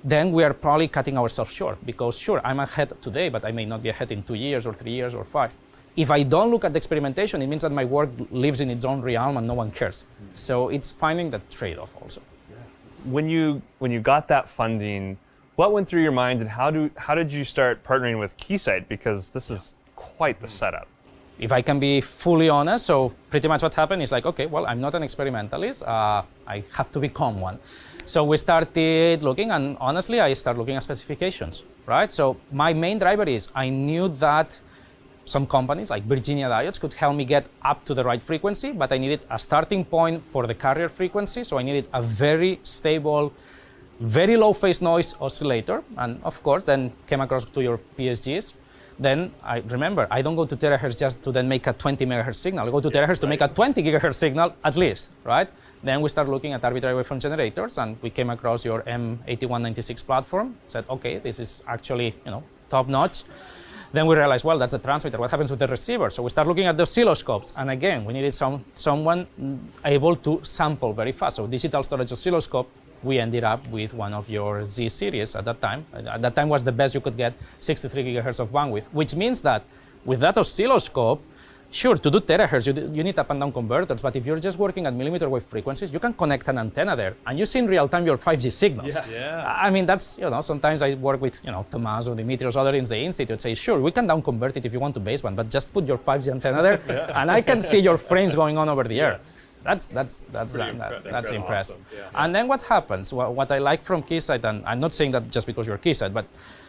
then we are probably cutting ourselves short. Because sure, I'm ahead today, but I may not be ahead in 2 years or 3 years or 5. If I don't look at the experimentation, it means that my work lives in its own realm and no one cares. So it's finding the trade-off also. When you got that funding, what went through your mind, and how did you start partnering with Keysight? Because this is quite the setup. If I can be fully honest, so pretty much what happened is like, okay, well, I'm not an experimentalist. I have to become one. So we started looking, and honestly, I started looking at specifications, right? So my main driver is I knew that some companies like Virginia Diodes could help me get up to the right frequency, but I needed a starting point for the carrier frequency. So I needed a very stable very low phase noise oscillator, and of course then came across to your PSGs. Then I remember, I don't go to terahertz just to then make a 20 megahertz signal. I go to terahertz to make a 20 gigahertz signal at least, right? Then we start looking at arbitrary waveform generators, and we came across your M8196 platform. Said, okay, this is actually, top notch. Then we realized, well, that's the transmitter. What happens with the receiver? So we start looking at the oscilloscopes, and again, we needed someone able to sample very fast. So digital storage oscilloscope. We ended up with one of your Z series at that time. At that time was the best you could get, 63 gigahertz of bandwidth, which means that with that oscilloscope, sure, to do terahertz, you need up and down converters, but if you're just working at millimeter wave frequencies, you can connect an antenna there, and you see in real time your 5G signals. Yeah. I mean, that's, sometimes I work with, Tomas or Dimitrios, others in the institute, say, sure, we can down convert it if you want to baseband, but just put your 5G antenna there, and I can see your frames going on over the air. That's impressive. Awesome. Yeah. And then what happens? What I like from Keysight, and I'm not saying that just because you're Keysight, but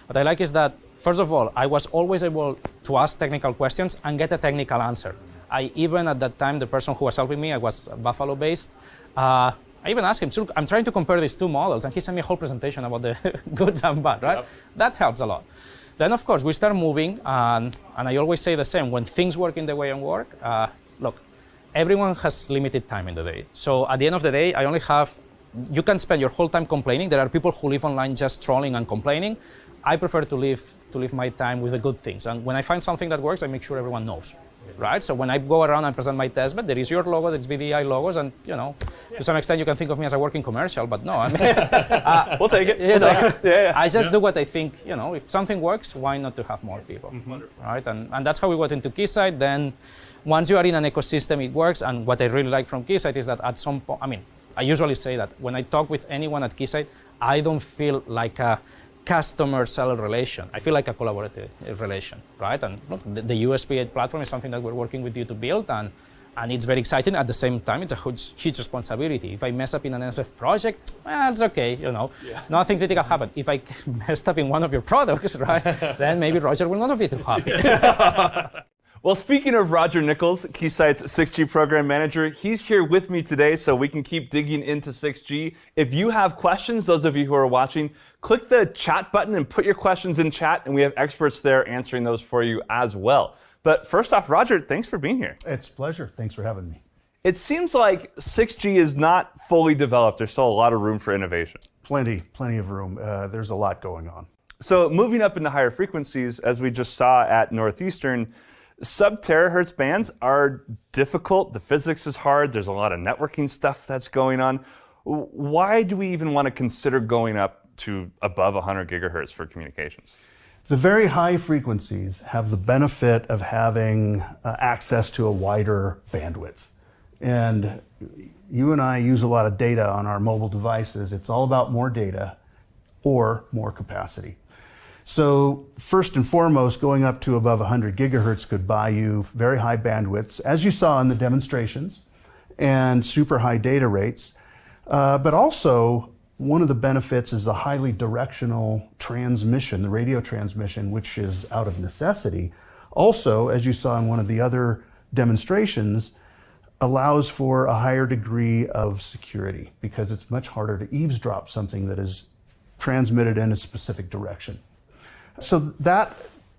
what I like is that, first of all, I was always able to ask technical questions and get a technical answer. I even at that time, the person who was helping me, I was Buffalo-based, I even asked him, look, I'm trying to compare these two models, and he sent me a whole presentation about the goods and bad, right? Yep. That helps a lot. Then, of course, we start moving, and I always say the same, when things work in the way I work, look, everyone has limited time in the day. So at the end of the day, you can spend your whole time complaining. There are people who live online just trolling and complaining. I prefer to live my time with the good things. And when I find something that works, I make sure everyone knows, right? So when I go around and present my testbed, there is your logo, there's VDI logos, and to some extent you can think of me as a working commercial, but no, I mean, we'll take it. I just do what I think, if something works, why not to have more people, right? And that's how we got into Keysight. Then once you are in an ecosystem, it works. And what I really like from Keysight is that at some point, I usually say that when I talk with anyone at Keysight, I don't feel like a customer-seller relation. I feel like a collaborative relation, right? And look, the USB8 platform is something that we're working with you to build, and it's very exciting. At the same time, it's a huge responsibility. If I mess up in an NSF project, well, it's okay, Nothing critical happened. If I messed up in one of your products, right, then maybe Roger will not be too happy. Well, speaking of Roger Nichols, Keysight's 6G program manager, he's here with me today so we can keep digging into 6G. If you have questions, those of you who are watching, click the chat button and put your questions in chat, and we have experts there answering those for you as well. But first off, Roger, thanks for being here. It's a pleasure. Thanks for having me. It seems like 6G is not fully developed. There's still a lot of room for innovation. Plenty of room. There's a lot going on. So moving up into higher frequencies, as we just saw at Northeastern, sub-terahertz bands are difficult. The physics is hard. There's a lot of networking stuff that's going on. Why do we even want to consider going up to above 100 gigahertz for communications? The very high frequencies have the benefit of having access to a wider bandwidth. And you and I use a lot of data on our mobile devices. It's all about more data or more capacity. So first and foremost, going up to above 100 gigahertz could buy you very high bandwidths, as you saw in the demonstrations, and super high data rates. But also, one of the benefits is the highly directional transmission, the radio transmission, which is out of necessity. Also, as you saw in one of the other demonstrations, allows for a higher degree of security because it's much harder to eavesdrop something that is transmitted in a specific direction. So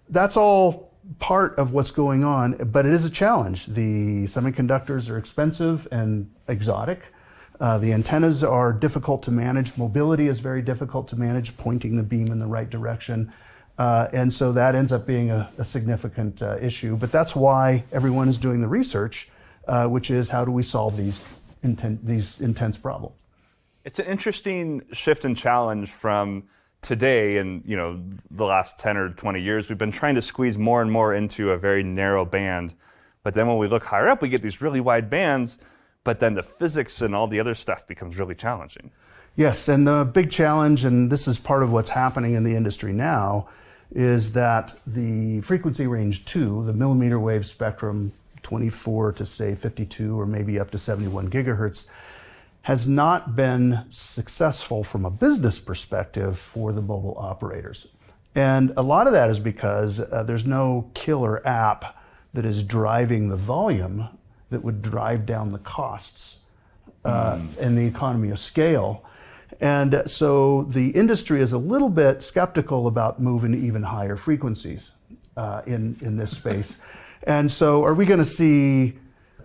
that's all part of what's going on, but it is a challenge. The semiconductors are expensive and exotic. The antennas are difficult to manage. Mobility is very difficult to manage, pointing the beam in the right direction. And so that ends up being a significant issue. But that's why everyone is doing the research, which is how do we solve these intense problems. It's an interesting shift and challenge from today and the last 10 or 20 years. We've been trying to squeeze more and more into a very narrow band. But then when we look higher up, we get these really wide bands, but then the physics and all the other stuff becomes really challenging. Yes, and the big challenge, and this is part of what's happening in the industry now, is that the frequency range 2, the millimeter wave spectrum, 24 to say 52 or maybe up to 71 gigahertz, has not been successful from a business perspective for the mobile operators. And a lot of that is because there's no killer app that is driving the volume that would drive down the costs and the economy of scale. And so the industry is a little bit skeptical about moving to even higher frequencies in this space. And so are we going to see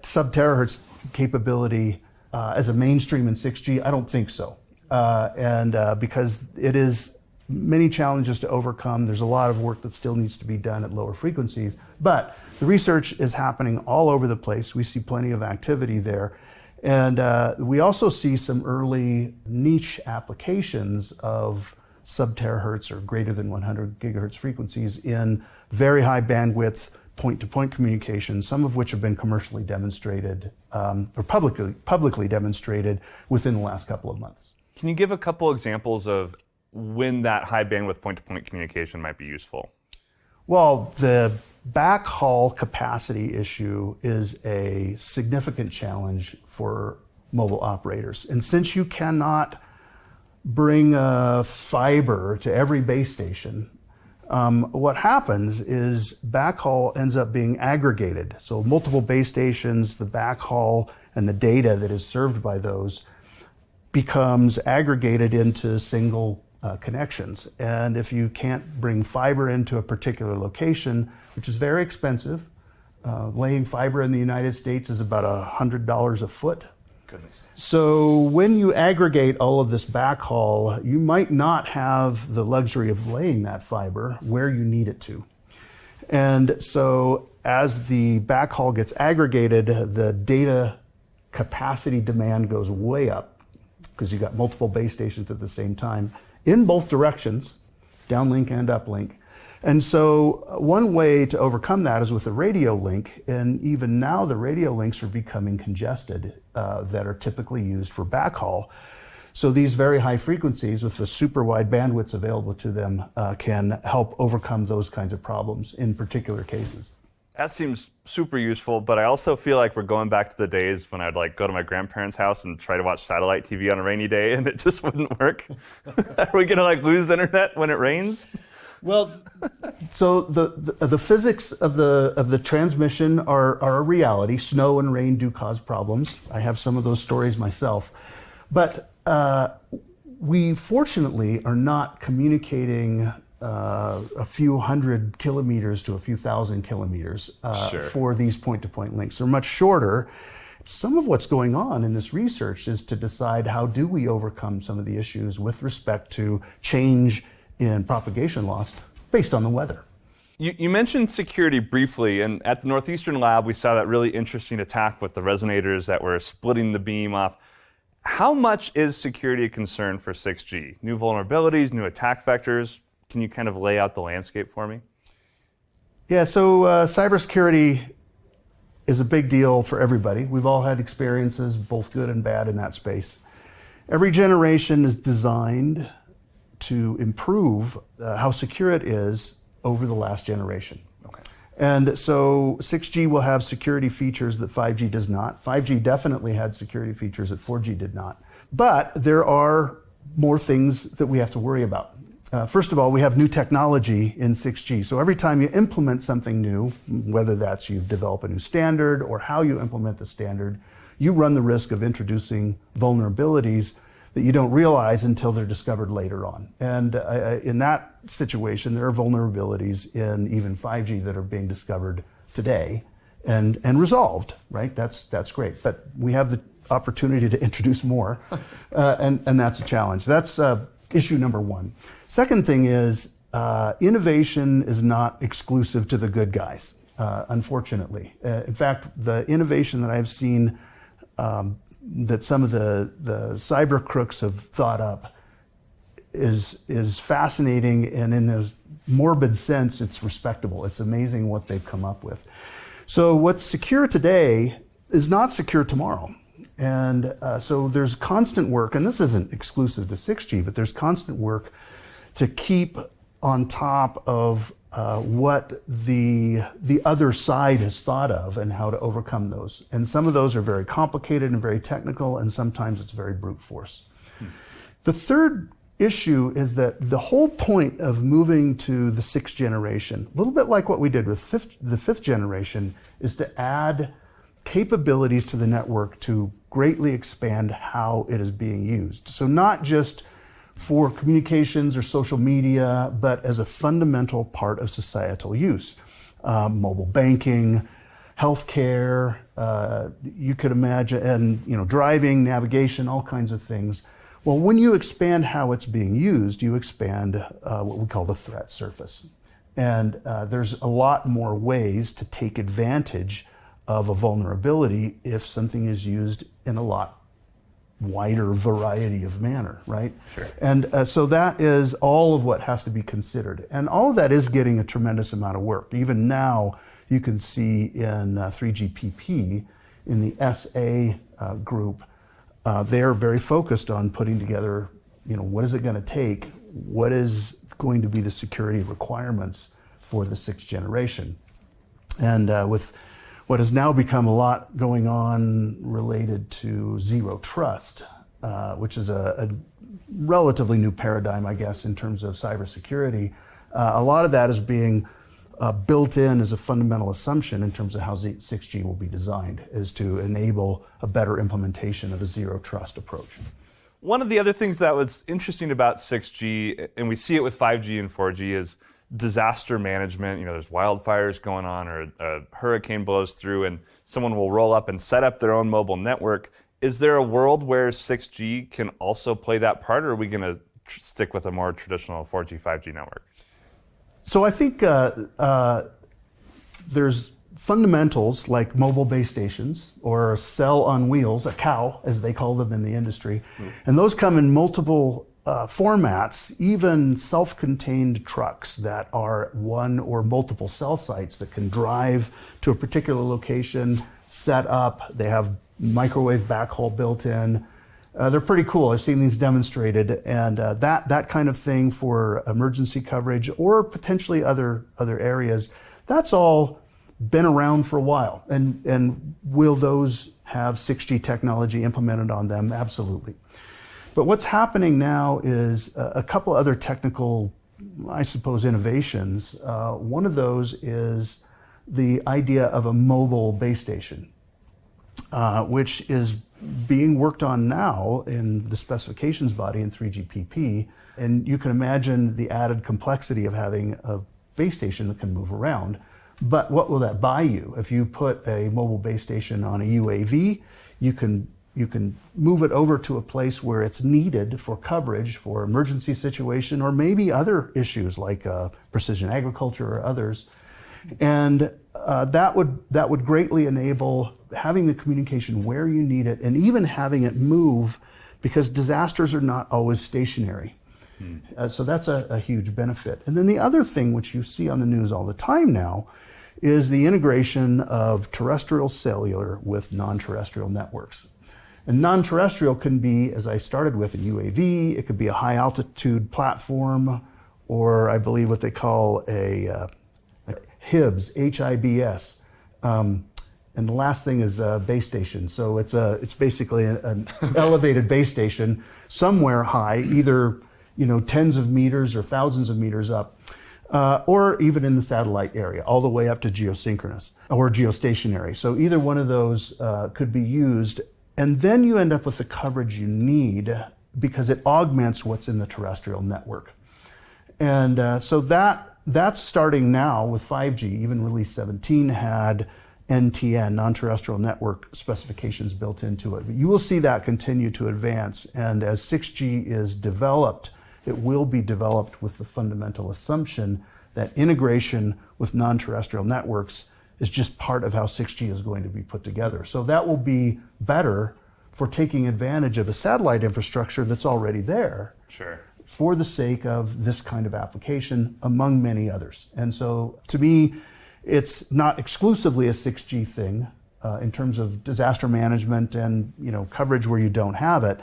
sub-terahertz capability as a mainstream in 6G? I don't think so. Because it is many challenges to overcome. There's a lot of work that still needs to be done at lower frequencies. But the research is happening all over the place. We see plenty of activity there. And we also see some early niche applications of sub-terahertz or greater than 100 gigahertz frequencies in very high bandwidth point-to-point communication, some of which have been commercially demonstrated or publicly demonstrated within the last couple of months. Can you give a couple examples of when that high bandwidth point-to-point communication might be useful? Well, the backhaul capacity issue is a significant challenge for mobile operators. And since you cannot bring fiber to every base station, what happens is backhaul ends up being aggregated. So multiple base stations, the backhaul and the data that is served by those becomes aggregated into single connections. And if you can't bring fiber into a particular location, which is very expensive, laying fiber in the United States is about $100 a foot. Goodness. So when you aggregate all of this backhaul, you might not have the luxury of laying that fiber where you need it to. And so as the backhaul gets aggregated, the data capacity demand goes way up because you've got multiple base stations at the same time in both directions, downlink and uplink. And so one way to overcome that is with a radio link, and even now the radio links are becoming congested that are typically used for backhaul. So these very high frequencies with the super wide bandwidths available to them can help overcome those kinds of problems in particular cases. That seems super useful, but I also feel like we're going back to the days when I'd like go to my grandparents' house and try to watch satellite TV on a rainy day, and it just wouldn't work. Are we gonna like lose internet when it rains? Well, so the physics of the transmission are a reality. Snow and rain do cause problems. I have some of those stories myself, but we fortunately are not communicating a few hundred kilometers to a few thousand kilometers Sure. for these point-to-point links. They're much shorter. Some of what's going on in this research is to decide how do we overcome some of the issues with respect to change in propagation loss based on the weather. You mentioned security briefly, and at the Northeastern lab we saw that really interesting attack with the resonators that were splitting the beam off. How much is security a concern for 6G? New vulnerabilities, new attack vectors? Can you kind of lay out the landscape for me? Yeah, so cybersecurity is a big deal for everybody. We've all had experiences, both good and bad, in that space. Every generation is designed to improve how secure it is over the last generation. Okay. And so 6G will have security features that 5G does not. 5G definitely had security features that 4G did not. But there are more things that we have to worry about. First of all, we have new technology in 6G. So every time you implement something new, whether that's you develop a new standard or how you implement the standard, you run the risk of introducing vulnerabilities that you don't realize until they're discovered later on. And in that situation, there are vulnerabilities in even 5G that are being discovered today and resolved, right? That's great. But we have the opportunity to introduce more, and that's a challenge. That's issue number one. Second thing is innovation is not exclusive to the good guys, unfortunately. In fact, the innovation that I've seen that some of the cyber crooks have thought up is fascinating, and in a morbid sense, it's respectable. It's amazing what they've come up with. So what's secure today is not secure tomorrow. And so there's constant work, and this isn't exclusive to 6G, but there's constant work to keep on top of what the other side has thought of and how to overcome those. And some of those are very complicated and very technical, and sometimes it's very brute force. The third issue is that the whole point of moving to the 6th generation, a little bit like what we did with the fifth generation, is to add capabilities to the network to greatly expand how it is being used. So not just for communications or social media, but as a fundamental part of societal use. Mobile banking, healthcare, you could imagine, and driving, navigation, all kinds of things. Well, when you expand how it's being used, you expand what we call the threat surface. And there's a lot more ways to take advantage of a vulnerability if something is used in a lot wider variety of manner, right? Sure. And so that is all of what has to be considered. And all of that is getting a tremendous amount of work. Even now, you can see in 3GPP, in the SA group, they're very focused on putting together, what is it going to take? What is going to be the security requirements for the 6th generation? And with what has now become a lot going on related to zero trust, which is a relatively new paradigm, I guess, in terms of cybersecurity. A lot of that is being built in as a fundamental assumption in terms of how 6G will be designed, is to enable a better implementation of a zero trust approach. One of the other things that was interesting about 6G, and we see it with 5G and 4G, is disaster management. There's wildfires going on, or a hurricane blows through and someone will roll up and set up their own mobile network. Is there a world where 6G can also play that part, or are we going to stick with a more traditional 4G, 5G network? So I think there's fundamentals like mobile base stations or cell on wheels, a cow, as they call them in the industry. And those come in multiple formats, even self-contained trucks that are one or multiple cell sites that can drive to a particular location, set up. They have microwave backhaul built in. They're pretty cool. I've seen these demonstrated, and that kind of thing for emergency coverage or potentially other areas, that's all been around for a while. And will those have 6G technology implemented on them? Absolutely. But what's happening now is a couple other technical, I suppose, innovations. One of those is the idea of a mobile base station, which is being worked on now in the specifications body in 3GPP. And you can imagine the added complexity of having a base station that can move around. But what will that buy you? If you put a mobile base station on a UAV, you can move it over to a place where it's needed for coverage for emergency situation or maybe other issues like precision agriculture or others. And that would greatly enable having the communication where you need it and even having it move, because disasters are not always stationary. So that's a huge benefit. And then the other thing which you see on the news all the time now is the integration of terrestrial cellular with non-terrestrial networks. And non-terrestrial can be, as I started with, a UAV, it could be a high altitude platform, or I believe what they call a HIBS, H-I-B-S. And the last thing is a base station. So it's basically an elevated base station somewhere high, either tens of meters or thousands of meters up, or even in the satellite area, all the way up to geosynchronous or geostationary. So either one of those could be used. And then you end up with the coverage you need because it augments what's in the terrestrial network. And so that's starting now with 5G. Even Release 17 had NTN, non-terrestrial network specifications built into it. But you will see that continue to advance. And as 6G is developed, it will be developed with the fundamental assumption that integration with non-terrestrial networks is just part of how 6G is going to be put together. So that will be better for taking advantage of a satellite infrastructure that's already there. Sure. For the sake of this kind of application, among many others. And so to me, it's not exclusively a 6G thing in terms of disaster management and coverage where you don't have it.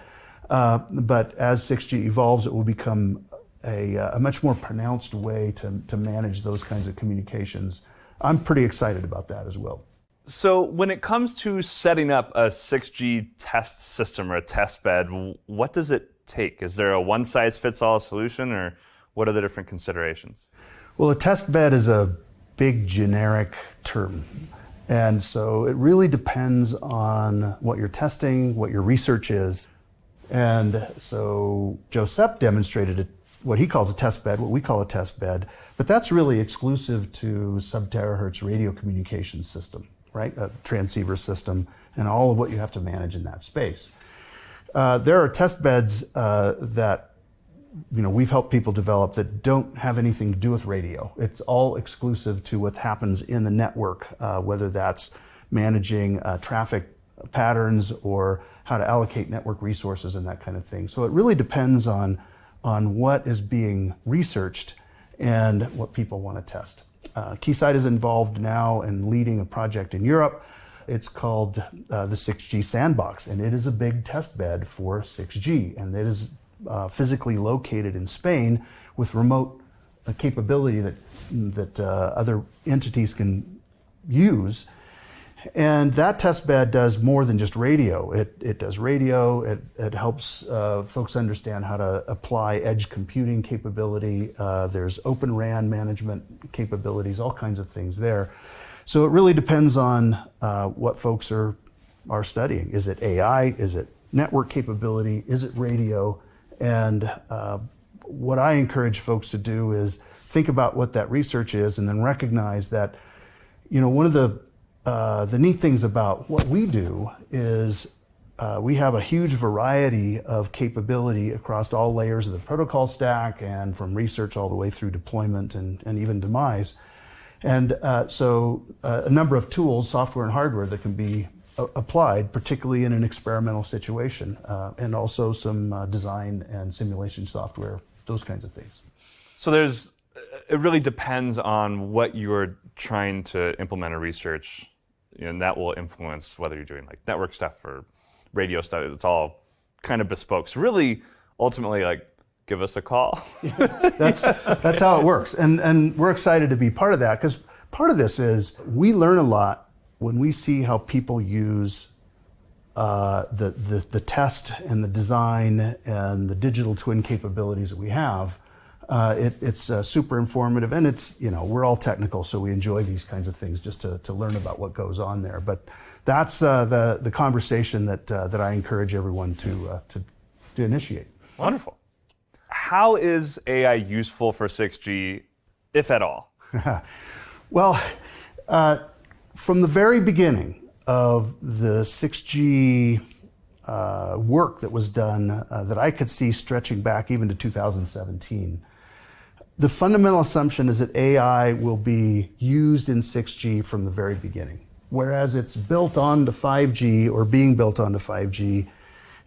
But as 6G evolves, it will become a much more pronounced way to manage those kinds of communications. I'm pretty excited about that as well. So when it comes to setting up a 6G test system or a test bed, what does it take? Is there a one-size-fits-all solution, or what are the different considerations? Well, a test bed is a big generic term. And so it really depends on what you're testing, what your research is. And so Josep demonstrated what he calls a test bed, what we call a test bed, but that's really exclusive to sub-terahertz radio communication system, right? A transceiver system and all of what you have to manage in that space. There are test beds that we've helped people develop that don't have anything to do with radio. It's all exclusive to what happens in the network, whether that's managing traffic patterns or how to allocate network resources and that kind of thing. So it really depends on what is being researched and what people want to test. Keysight is involved now in leading a project in Europe. It's called the 6G Sandbox, and it is a big test bed for 6G, and it is physically located in Spain with remote capability that other entities can use. And that test bed does more than just radio. It does radio, it helps folks understand how to apply edge computing capability. There's open RAN management capabilities, all kinds of things there. So it really depends on what folks are studying. Is it AI? Is it network capability? Is it radio? And what I encourage folks to do is think about what that research is and then recognize that, one of the neat things about what we do is we have a huge variety of capability across all layers of the protocol stack and from research all the way through deployment and even demise. And so a number of tools, software and hardware, that can be applied, particularly in an experimental situation, and also some design and simulation software, those kinds of things. So it really depends on what you're trying to implement or research, and that will influence whether you're doing like network stuff or radio stuff. It's all kind of bespoke. So really, ultimately, give us a call. That's how it works. And we're excited to be part of that, because part of this is we learn a lot when we see how people use the test and the design and the digital twin capabilities that we have. It's super informative, and we're all technical, so we enjoy these kinds of things just to learn about what goes on there. But that's the conversation that I encourage everyone to initiate. Wonderful. How is AI useful for 6G, if at all? Well, from the very beginning of the 6G work that was done, that I could see stretching back even to 2017, the fundamental assumption is that AI will be used in 6G from the very beginning. Whereas it's built onto 5G or being built onto 5G,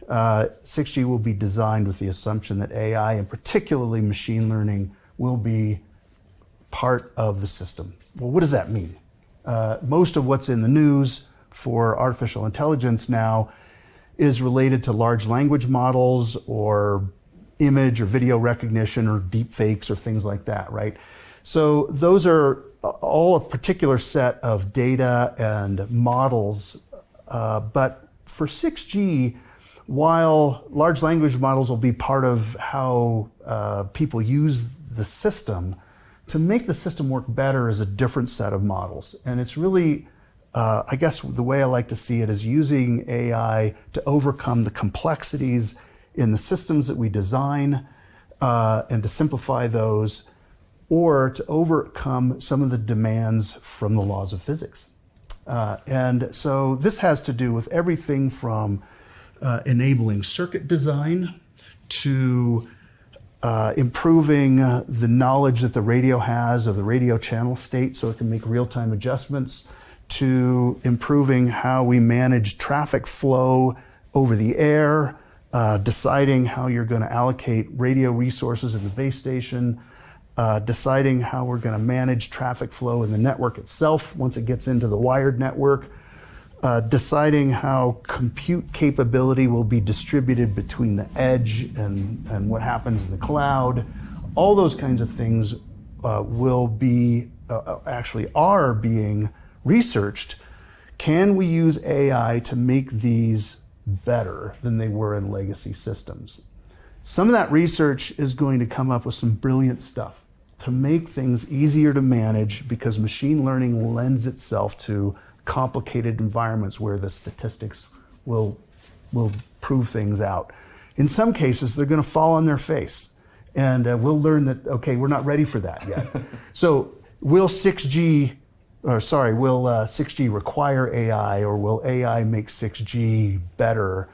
6G will be designed with the assumption that AI, and particularly machine learning, will be part of the system. Well, what does that mean? Most of what's in the news for artificial intelligence now is related to large language models or image or video recognition or deep fakes or things like that, right? So those are all a particular set of data and models. But for 6G, while large language models will be part of how people use the system, to make the system work better is a different set of models. And it's really, I guess the way I like to see it is using AI to overcome the complexities in the systems that we design and to simplify those, or to overcome some of the demands from the laws of physics. And so this has to do with everything from enabling circuit design to improving the knowledge that the radio has of the radio channel state so it can make real-time adjustments, to improving how we manage traffic flow over the air, deciding how you're going to allocate radio resources in the base station, deciding how we're going to manage traffic flow in the network itself once it gets into the wired network, deciding how compute capability will be distributed between the edge and what happens in the cloud. All those kinds of things will be, actually are being researched. Can we use AI to make these better than they were in legacy systems? Some of that research is going to come up with some brilliant stuff to make things easier to manage, because machine learning lends itself to complicated environments where the statistics will prove things out. In some cases, they're going to fall on their face, and we'll learn that, okay, we're not ready for that yet. So will 6G require AI, or will AI make 6G better?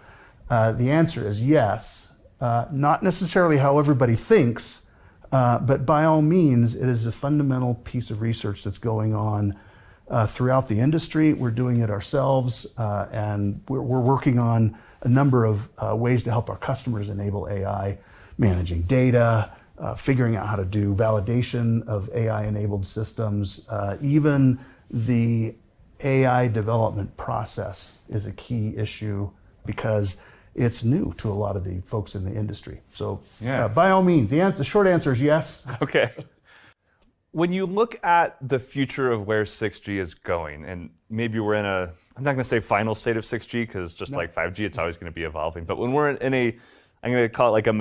The answer is yes. Not necessarily how everybody thinks, but by all means, it is a fundamental piece of research that's going on throughout the industry. We're doing it ourselves, and we're working on a number of ways to help our customers enable AI, managing data, figuring out how to do validation of AI-enabled systems. Even the AI development process is a key issue because it's new to a lot of the folks in the industry. So by all means, the short answer is yes. Okay. When you look at the future of where 6G is going, and maybe we're in a, I'm not going to say final state of 6G, because just like 5G, it's always going to be evolving. But when we're in a, I'm going to call it like a